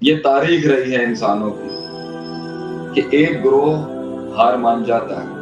یہ تاریخ رہی ہے انسانوں کی کہ ایک گروہ ہار مان جاتا ہے،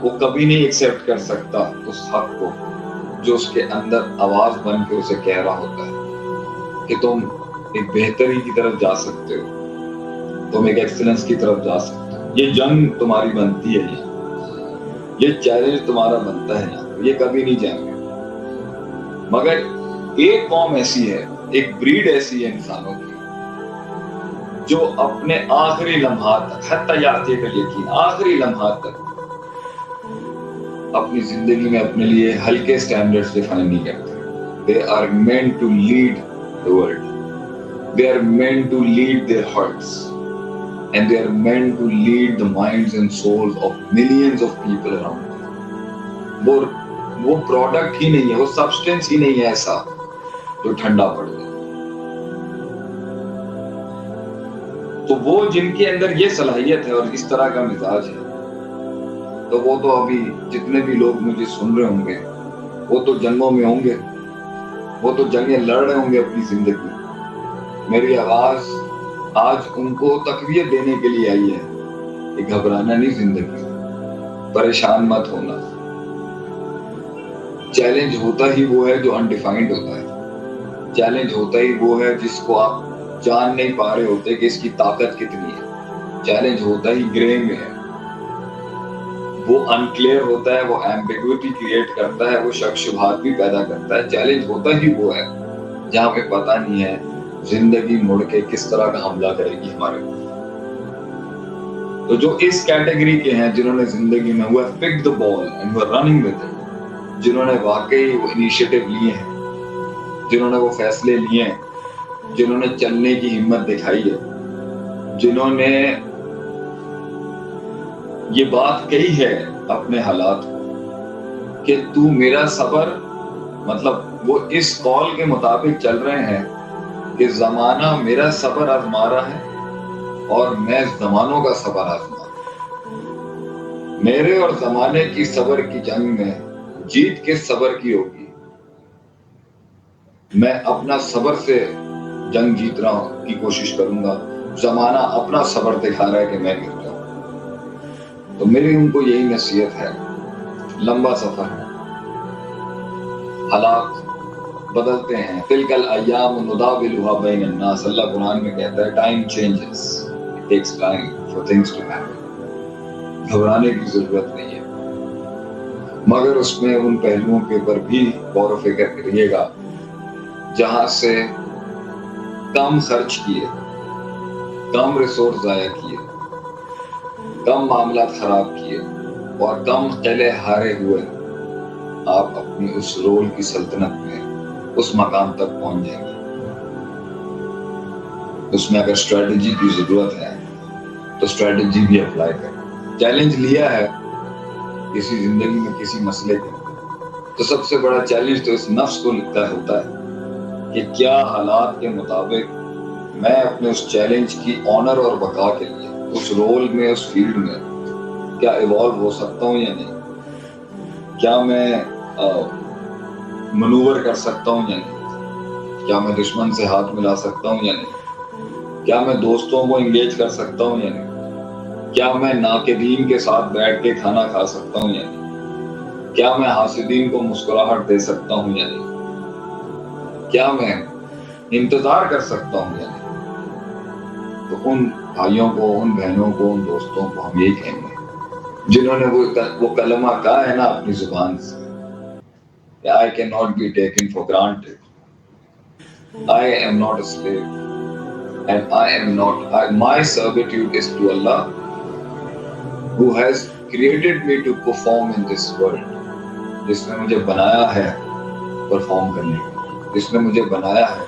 وہ کبھی نہیں ایکسیپٹ کر سکتا اس حق کو جو اس کے اندر آواز بن کے اسے کہہ رہا ہوتا ہے کہ تم ایک بہتری کی طرف جا سکتے ہو، تم ایک ایکسلنس کی طرف جا سکتے ہو، یہ جنگ تمہاری بنتی ہے یہاں، یہ چیلنج تمہارا بنتا ہے یہاں، یہ کبھی نہیں جائیں گے۔ مگر ایک قوم ایسی ہے، ایک بریڈ ایسی ہے انسانوں کی جو اپنے آخری لمحات تک، حتی یاتیہ کا یقین، آخری لمحات تک اپنی زندگی میں اپنے لیے ہلکے سٹینڈرڈز ڈیفائن نہیں کرتے۔ They are meant to lead the world. They are meant to lead their hearts. And they are meant to lead the minds and souls of millions of people around them. وہ product ہی نہیں ہے، وہ substance ہی نہیں ہے ایسا جو ٹھنڈا پڑ جائے۔ تو وہ جن کے اندر یہ صلاحیت ہے اور اس طرح کا مزاج ہے، تو وہ تو ابھی جتنے بھی لوگ مجھے سن رہے ہوں گے وہ تو جنگوں میں ہوں گے، وہ تو جنگیں لڑ رہے ہوں گے اپنی زندگی میں۔ میری آواز آج ان کو تقویت دینے کے لیے آئی ہے کہ گھبرانا نہیں زندگی میں، پریشان مت ہونا۔ چیلنج ہوتا ہی وہ ہے جو انڈیفائنڈ ہوتا ہے، چیلنج ہوتا ہی وہ ہے جس کو آپ جان نہیں پا رہے ہوتے کہ اس کی طاقت کتنی ہے، چیلنج ہوتا ہی گرے میں ہے، وہ انکلیئر ہوتا ہے، وہ ایمبیگوٹی کریٹ کرتا ہے، وہ شک شبہات بھی پیدا کرتا ہے۔ چیلنج ہوتا ہی وہ ہے جہاں پہ پتہ نہیں ہے زندگی مڑ کے کس طرح کا حملہ کرے گی ہمارے اوپر۔ تو جو اس کیٹیگری کے ہیں جنہوں نے زندگی میں وہ پک دا بال اینڈ وہ رننگ ود اٹ، جنہوں نے واقعی وہ انیشیٹو لیے ہیں، جنہوں نے وہ فیصلے لیے ہیں، جنہوں نے چلنے کی ہمت دکھائی ہے، جنہوں نے یہ بات کہی ہے اپنے حالات کہ تو میرا صبر، مطلب وہ اس قول کے مطابق چل رہے ہیں کہ زمانہ میرا صبر آزما رہا ہے اور میں زمانوں کا صبر آزما رہا ہوں۔ میرے اور زمانے کی صبر کی جنگ میں جیت کس صبر کی ہوگی؟ میں اپنا صبر سے جنگ جیت رہا ہوں کی کوشش کروں گا، زمانہ اپنا صبر دکھا رہا ہے کہ میں گر جاؤں۔ تو میری ان کو یہی نصیحت ہے، لمبا سفر ہے، حالات بدلتے ہیں، تلک الایام نداولها بین الناس، اللہ قرآن میں کہتا ہے time changes, it takes time for things to happen. گھبرانے کی ضرورت نہیں ہے، مگر اس میں ان پہلوؤں کے اوپر بھی غور و فکر کریے گا جہاں سے کم خرچ کیے، کم ریسورس ضائع کیے، کم معاملات خراب کیے اور کم قلعے ہارے ہوئے آپ اپنی اس رول کی سلطنت میں اس مقام تک پہنچ جائیں گے۔ اس میں اگر اسٹریٹجی کی ضرورت ہے تو اسٹریٹجی بھی اپلائی کریں۔ چیلنج لیا ہے کسی زندگی میں کسی مسئلے کو، تو سب سے بڑا چیلنج تو اس نفس کو لکھتا ہوتا ہے کہ کیا حالات کے مطابق میں اپنے اس چیلنج کی آنر اور بقا کے لیے اس رول میں، اس فیلڈ میں کیا ایوالو ہو سکتا ہوں یا نہیں، کیا میں منور کر سکتا ہوں یا نہیں، کیا میں دشمن سے ہاتھ ملا سکتا ہوں یا نہیں، کیا میں دوستوں کو انگیج کر سکتا ہوں یا نہیں، کیا میں ناقدین کے ساتھ بیٹھ کے کھانا کھا سکتا ہوں یا نہیں، کیا میں حاسدین کو مسکراہٹ دے سکتا ہوں یا نہیں، کیا میں انتظار کر سکتا ہوں یا نہیں۔ تو ان بھائیوں کو، ان بہنوں کو، ان دوستوں کو ہم یہی کہیں گے جنہوں نے وہ کلمہ کہا ہے نا اپنی زبان سے کہ I cannot be taken for granted. I am not a slave and my servitude is to Allah who has created me to perform in this world. جس نے مجھے بنایا ہے پرفارم کرنے کے، جس نے مجھے بنایا ہے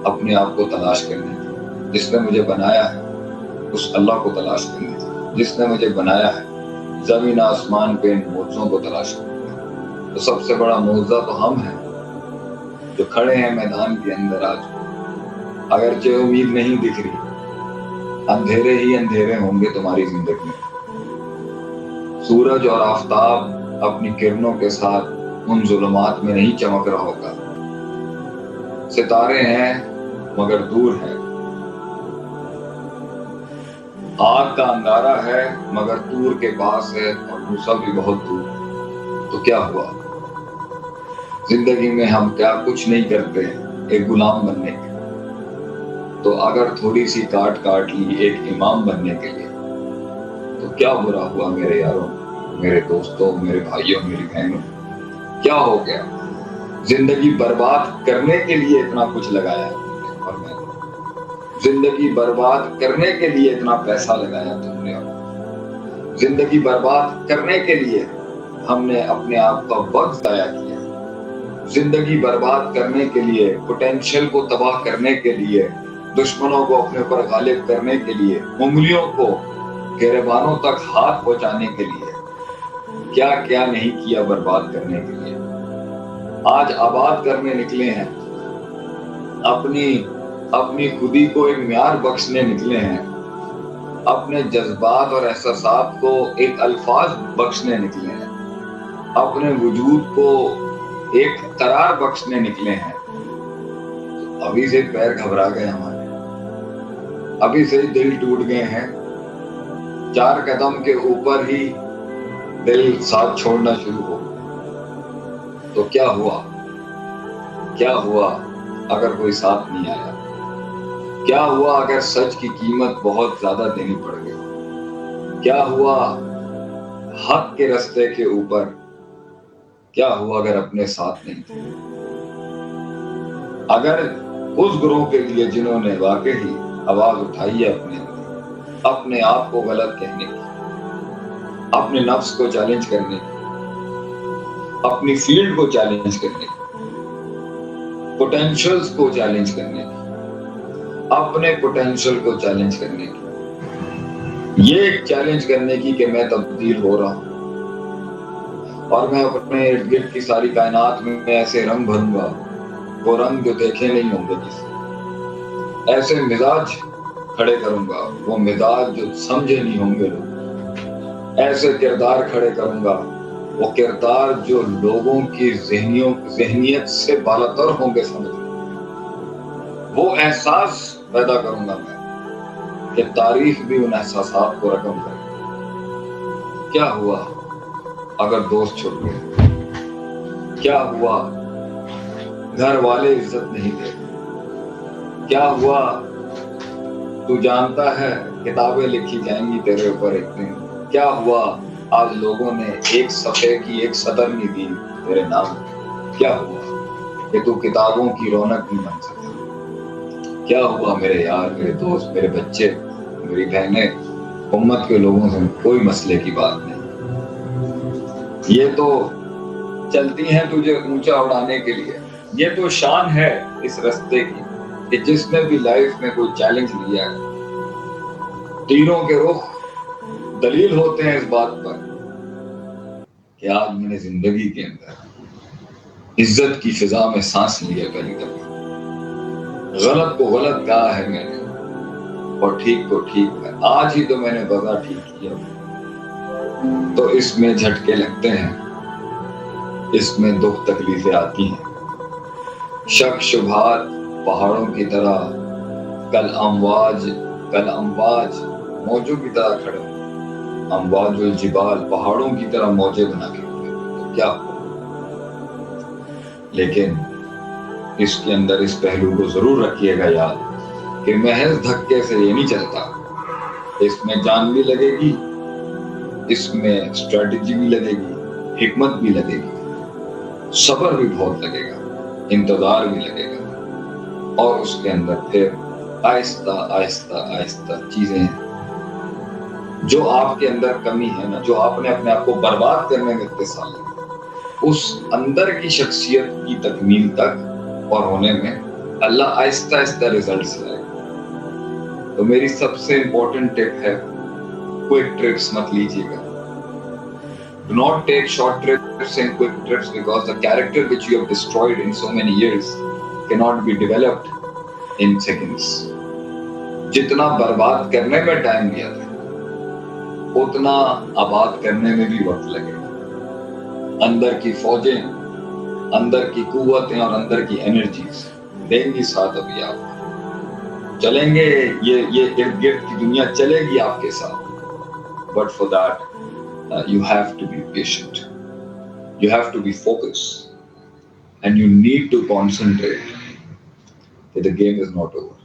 اپنے آپ کو تلاش کرنے کے، جس نے مجھے بنایا ہے اس اللہ کو تلاش کرنے کے، جس نے مجھے بنایا ہے زمین آسمان پہ ان معجزوں کو تلاش کرنے کے۔ تو سب سے بڑا معجزہ تو ہم ہیں جو کھڑے ہیں میدان کے اندر آج، اگرچہ امید نہیں دکھ رہی، اندھیرے ہی اندھیرے ہوں گے تمہاری زندگی میں، سورج اور آفتاب اپنی کرنوں کے ساتھ ان ظلمات میں نہیں چمک رہا ہوگا، ستارے ہیں مگر دور ہے، آگ کا انگارہ ہے مگر دور کے پاس ہے، اور موسیٰ بھی بہت دور ہے۔ تو کیا ہوا؟ زندگی میں ہم کیا کچھ نہیں کرتے ایک غلام بننے کے، تو اگر تھوڑی سی کاٹ لی ایک امام بننے کے لیے، تو کیا برا ہوا میرے یاروں، میرے دوستوں، میرے بھائیوں، میری بہنوں؟ کیا ہو گیا؟ زندگی برباد کرنے کے لیے اتنا کچھ لگایا تم نے اور میں نے، زندگی برباد کرنے کے لیے اتنا پیسہ لگایا تم نے اور میں، زندگی برباد کرنے کے لیے ہم نے اپنے آپ کا وقت ضائع کیا، زندگی برباد کرنے کے لیے، پوٹینشل کو تباہ کرنے کے لیے، دشمنوں کو اپنے اوپر غالب کرنے کے لیے، انگلیوں کو گریبانوں تک ہاتھ پہنچانے کے لیے کیا کیا نہیں کیا برباد کرنے کے لیے۔ آج آباد کرنے نکلے ہیں، اپنی خودی کو ایک معیار بخشنے نکلے ہیں، اپنے جذبات اور احساسات کو ایک الفاظ بخشنے نکلے ہیں، اپنے وجود کو ایک قرار بخشنے نکلے ہیں، تو ابھی سے پیر گھبرا گئے ہمارے، ابھی سے دل ٹوٹ گئے ہیں، 4 قدم کے اوپر ہی دل ساتھ چھوڑنا شروع ہو گیا۔ تو کیا ہوا؟ کیا ہوا اگر کوئی ساتھ نہیں آیا؟ کیا ہوا اگر سچ کی قیمت بہت زیادہ دینی پڑ گئی؟ کیا ہوا حق کے رستے کے اوپر؟ کیا ہوا اگر اپنے ساتھ نہیں تھے؟ اگر اس گروہ کے لیے جنہوں نے واقعی آواز اٹھائی ہے اپنے آپ کو غلط کہنے کی، اپنے نفس کو چیلنج کرنے کی، اپنی فیلڈ کو چیلنج کرنے کی، پوٹینشلز کو چیلنج کرنے کی، اپنے پوٹینشل کو چیلنج کرنے کی، یہ ایک چیلنج کرنے کی کہ میں تبدیل ہو رہا ہوں اور میں اپنے ارد گرد کی ساری کائنات میں ایسے رنگ بھروں گا، وہ رنگ جو دیکھے نہیں ہوں گے کسی، ایسے مزاج کھڑے کروں گا، وہ مزاج جو سمجھے نہیں ہوں گے لوگ، ایسے کردار کھڑے کروں گا، وہ کردار جو لوگوں کی ذہنیت سے بالاتر ہوں گے سمجھ، وہ احساس پیدا کروں گا میں کہ تاریخ بھی ان احساسات کو رقم کرے۔ کیا ہوا اگر دوست چھوڑ گئے؟ کیا ہوا گھر والے عزت نہیں دے؟ کیا ہوا تو جانتا ہے کتابیں لکھی جائیں گی تیرے اوپر ایک دن؟ کیا ہوا آج لوگوں نے ایک صفحے کی ایک سطر نہیں دی تیرے نام؟ کیا ہوا کہ تو کتابوں کی رونق نہیں بن سکتا؟ کیا ہوا میرے یار، میرے دوست، میرے بچے، میری بہنیں، امت کے لوگوں سے کوئی مسئلے کی بات نہیں، یہ تو چلتی ہیں تجھے اونچا اڑانے کے لیے، یہ تو شان ہے اس رستے کی کہ جس نے بھی لائف میں کوئی چیلنج لیا ہے، تیروں کے رخ دلیل ہوتے ہیں اس بات پر کہ آج میں نے زندگی کے اندر عزت کی فضا میں سانس لی ہے پہلی دفعہ، غلط کو غلط کہا ہے میں نے اور ٹھیک کو ٹھیک ہے، آج ہی تو میں نے بغا ٹھیک کیا، تو اس میں جھٹکے لگتے ہیں، اس میں دکھ تکلیفیں آتی ہیں، شک شبہات پہاڑوں کی طرح کل امواج موجوں کی طرح کھڑے، امواج الجبال پہاڑوں کی طرح موجیں بنا کے کھڑے، تو کیا ہو؟ لیکن اس کے اندر اس پہلو کو ضرور رکھیے گا یاد کہ محض دھکے سے یہ نہیں چلتا، اس میں جان بھی لگے گی، اس میں اسٹریٹجی بھی لگے گی، حکمت بھی لگے گی، صبر بھی بہت لگے گا، انتظار بھی لگے گا، اور اس کے اندر پھر آہستہ آہستہ آہستہ چیزیں جو آپ کے اندر کمی ہے نا، جو آپ نے اپنے آپ کو برباد کرنے میں اتنے سال لگے، اس اندر کی شخصیت کی تکمیل تک اور ہونے میں اللہ آہستہ آہستہ ریزلٹس لائے گا۔ تو میری سب سے امپورٹنٹ ٹپ ہے، کوئک ٹرپس مت لیجیے گا۔ Do not take short trips and quick trips because the character which you have destroyed in so many years cannot be developed in seconds. جتنا برباد کرنے میں ٹائم لیا تھا اتنا آباد کرنے میں بھی وقت لگے گا۔ اندر کی فوجیں، اندر کی قوتیں اور اندر کی انرجیز دیں گی ساتھ ابھی آپ، چلیں گے یہ ارد گرد کی دنیا چلے گی آپ کے ساتھ, but for that you have to be patient, you have to be focus, and you need to concentrate. The game is not over.